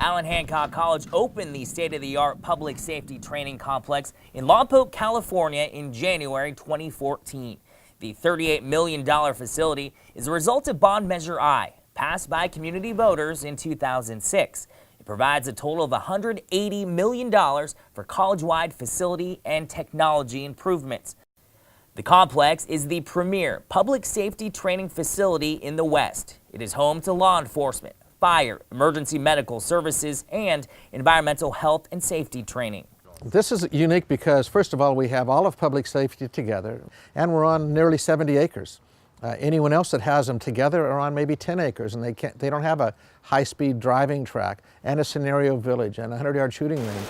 Allan Hancock College opened the state-of-the-art public safety training complex in Lompoc, California in January 2014. The $38 million facility is a result of Bond Measure I, passed by community voters in 2006. It provides a total of $180 million for college-wide facility and technology improvements. The complex is the premier public safety training facility in the West. It is home to law enforcement, fire, emergency medical services, and environmental health and safety training. This is unique because, first of all, we have all of public safety together, and we're on nearly 70 acres. Anyone else that has them together are on maybe 10 acres, and they don't have a high-speed driving track and a scenario village and a 100-yard shooting range.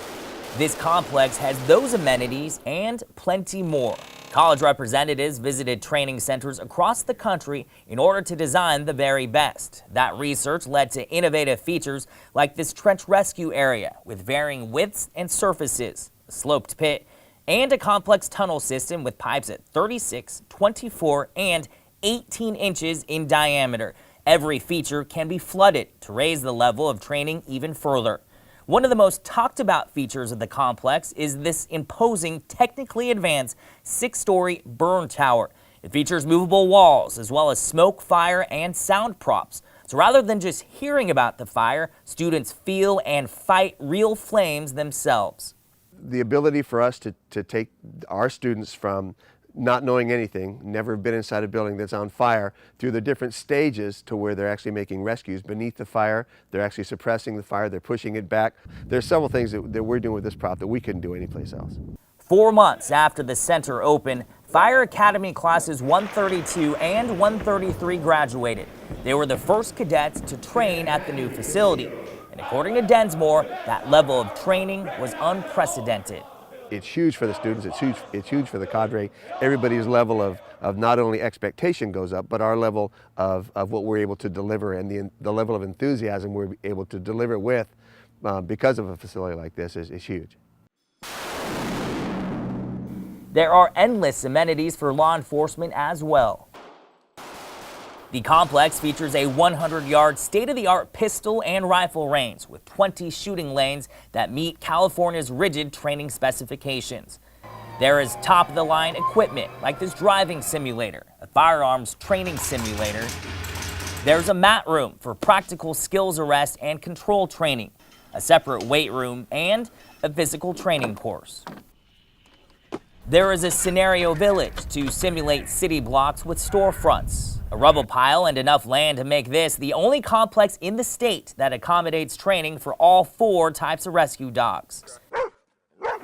This complex has those amenities and plenty more. College representatives visited training centers across the country in order to design the very best. That research led to innovative features like this trench rescue area with varying widths and surfaces, a sloped pit, and a complex tunnel system with pipes at 36, 24, and 18 inches in diameter. Every feature can be flooded to raise the level of training even further. One of the most talked about features of the complex is this imposing, technically advanced 6-story burn tower. It features movable walls as well as smoke, fire, and sound props. So rather than just hearing about the fire, students feel and fight real flames themselves. The ability for us to take our students from not knowing anything, never been inside a building that's on fire, through the different stages to where they're actually making rescues beneath the fire. They're actually suppressing the fire, they're pushing it back. There's several things that we're doing with this prop that we couldn't do anyplace else. 4 months after the center opened, Fire Academy classes 132 and 133 graduated. They were the first cadets to train at the new facility. And according to Densmore, that level of training was unprecedented. It's huge for the students, it's huge for the cadre. Everybody's level of not only expectation goes up, but our level of what we're able to deliver and the level of enthusiasm we're able to deliver with because of a facility like this is huge. There are endless amenities for law enforcement as well. The complex features a 100-yard state-of-the-art pistol and rifle range with 20 shooting lanes that meet California's rigid training specifications. There is top-of-the-line equipment like this driving simulator, a firearms training simulator. There's a mat room for practical skills arrest and control training, a separate weight room, and a physical training course. There is a scenario village to simulate city blocks with storefronts, a rubble pile, and enough land to make this the only complex in the state that accommodates training for all 4 types of rescue dogs.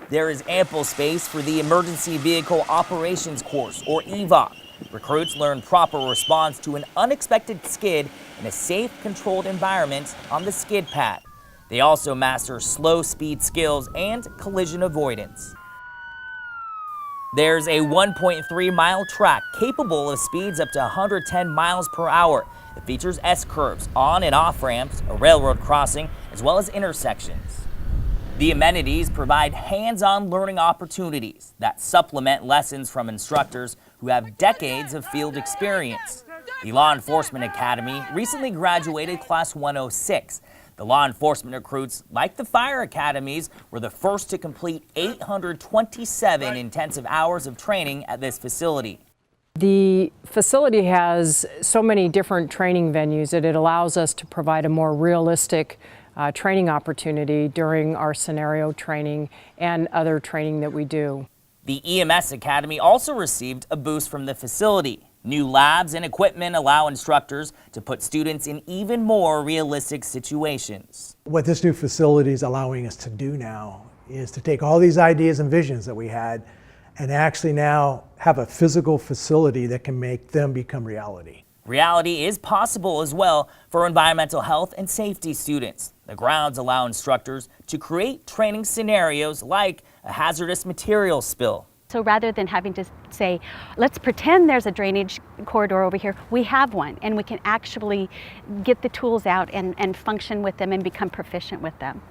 There is ample space for the Emergency Vehicle Operations Course, or EVOC. Recruits learn proper response to an unexpected skid in a safe, controlled environment on the skid pad. They also master slow speed skills and collision avoidance. There's a 1.3-mile track capable of speeds up to 110 miles per hour. It features S-curves, on and off ramps, a railroad crossing, as well as intersections. The amenities provide hands-on learning opportunities that supplement lessons from instructors who have decades of field experience. The Law Enforcement Academy recently graduated Class 106. The law enforcement recruits, like the fire academies, were the first to complete 827 intensive hours of training at this facility. The facility has so many different training venues that it allows us to provide a more realistic training opportunity during our scenario training and other training that we do. The EMS Academy also received a boost from the facility. New labs and equipment allow instructors to put students in even more realistic situations. What this new facility is allowing us to do now is to take all these ideas and visions that we had and actually now have a physical facility that can make them become reality. Reality is possible as well for environmental health and safety students. The grounds allow instructors to create training scenarios like a hazardous material spill. So rather than having to say, let's pretend there's a drainage corridor over here, we have one, and we can actually get the tools out and function with them and become proficient with them.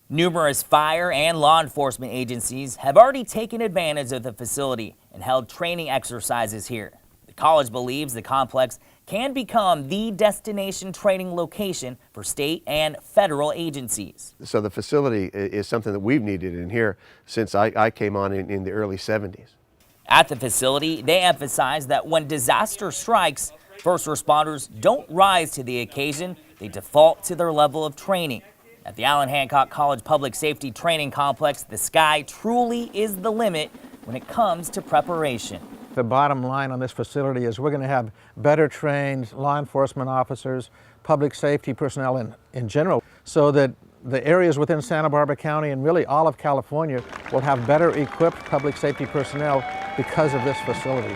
Numerous fire and law enforcement agencies have already taken advantage of the facility and held training exercises here. The college believes the complex can become the destination training location for state and federal agencies. So the facility is something that we've needed in here since I came on in the early 70s. At the facility, they emphasize that when disaster strikes, first responders don't rise to the occasion, they default to their level of training. At the Allan Hancock College Public Safety Training Complex, the sky truly is the limit when it comes to preparation. The bottom line on this facility is we're going to have better trained law enforcement officers, public safety personnel in general, so that the areas within Santa Barbara County and really all of California will have better equipped public safety personnel because of this facility.